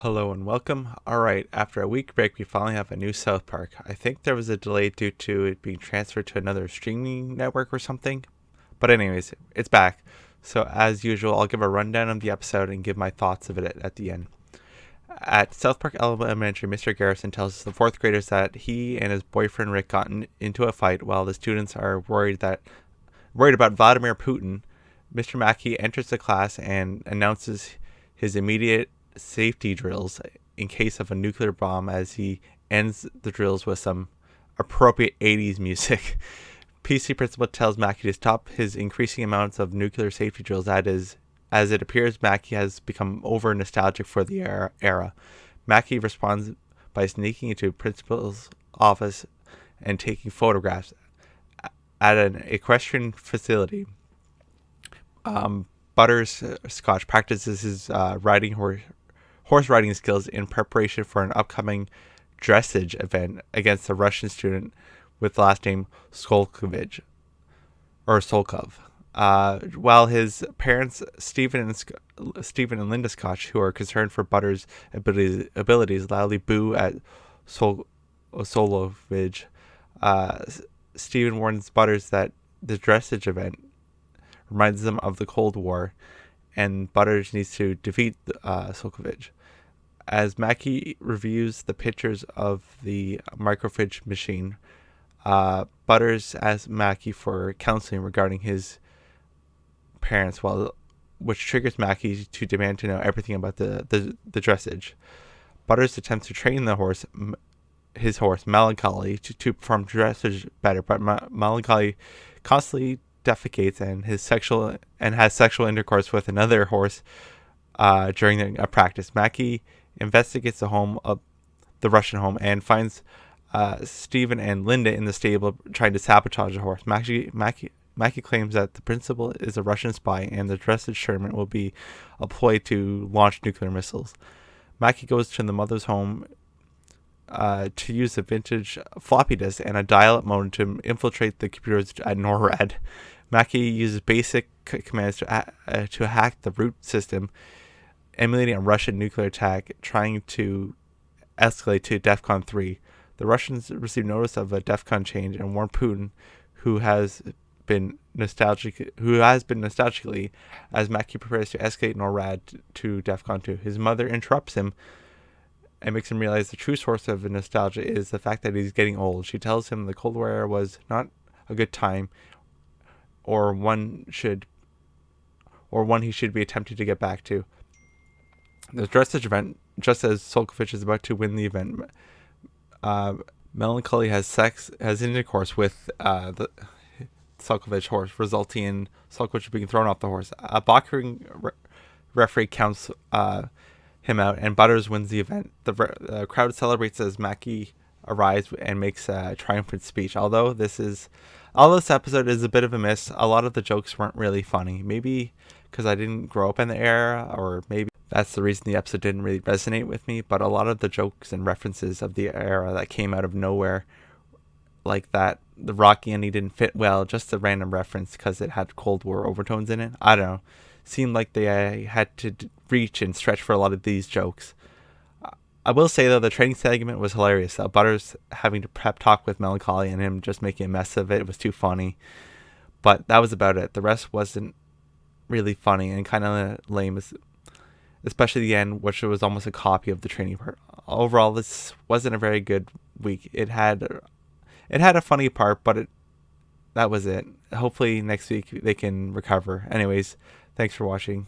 Hello and welcome. Alright, after a week break, we finally have a new South Park. I think there was a delay due to it being transferred to another streaming network or something. But, anyways, it's back. So, as usual, I'll give a rundown of the episode and give my thoughts of it at the end. At South Park Elementary, Mr. Garrison tells the fourth graders that he and his boyfriend Rick got into a fight while the students are worried about Vladimir Putin. Mr. Mackey enters the class and announces his immediate safety drills in case of a nuclear bomb as he ends the drills with some appropriate 80s music. PC principal tells Mackey to stop his increasing amounts of nuclear safety drills as it appears Mackey has become over nostalgic for the era. Mackey responds by sneaking into principal's office and taking photographs at an equestrian facility. Butters Scotch practices his horse riding skills in preparation for an upcoming dressage event against a Russian student with the last name Solkovich or Solkov. While his parents, Stephen and Linda Scotch, who are concerned for Butters' abilities, loudly boo at Solovich. Stephen warns Butters that the dressage event reminds them of the Cold War, and Butters needs to defeat Solkovich. As Mackey reviews the pictures of the microfiche machine, Butters asks Mackey for counseling regarding his parents, which triggers Mackey to demand to know everything about the dressage. Butters attempts to train his horse Melancholy to perform dressage better, but Melancholy constantly defecates and has sexual intercourse with another horse during a practice. Mackey investigates the Russian home, and finds Stephen and Linda in the stable trying to sabotage the horse. Mackey claims that the principal is a Russian spy and the dressage tournament will be a ploy to launch nuclear missiles. Mackey goes to the mother's home to use a vintage floppy disk and a dial-up modem to infiltrate the computers at NORAD. Mackey uses basic commands to hack the root system, emulating a Russian nuclear attack, trying to escalate to DEFCON 3. The Russians receive notice of a DEFCON change and warn Putin, who has been nostalgically, as Mackey prepares to escalate NORAD to DEFCON 2. His mother interrupts him and makes him realize the true source of nostalgia is the fact that he's getting old. She tells him the Cold War era was not a good time, or one he should be attempting to get back to. The dressage event, just as Solkovich is about to win the event, Melancholy has intercourse with the Solkovich horse, resulting in Solkovich being thrown off the horse. A boxing referee counts him out, and Butters wins the event. The crowd celebrates as Mackey arrives and makes a triumphant speech. Although this episode is a bit of a miss, a lot of the jokes weren't really funny. Maybe because I didn't grow up in the era, or maybe that's the reason the episode didn't really resonate with me. But a lot of the jokes and references of the era that came out of nowhere, like that, the Rocky ending didn't fit well, just a random reference because it had Cold War overtones in it. I don't know. Seemed like they had to reach and stretch for a lot of these jokes. I will say, though, the training segment was hilarious. Butters having to prep talk with Melancholy and him just making a mess of it was too funny. But that was about it. The rest wasn't really funny and kind of lame, especially the end, which was almost a copy of the training part. Overall, this wasn't a very good week. It had a funny part, but that was it. Hopefully next week they can recover. Anyways, thanks for watching.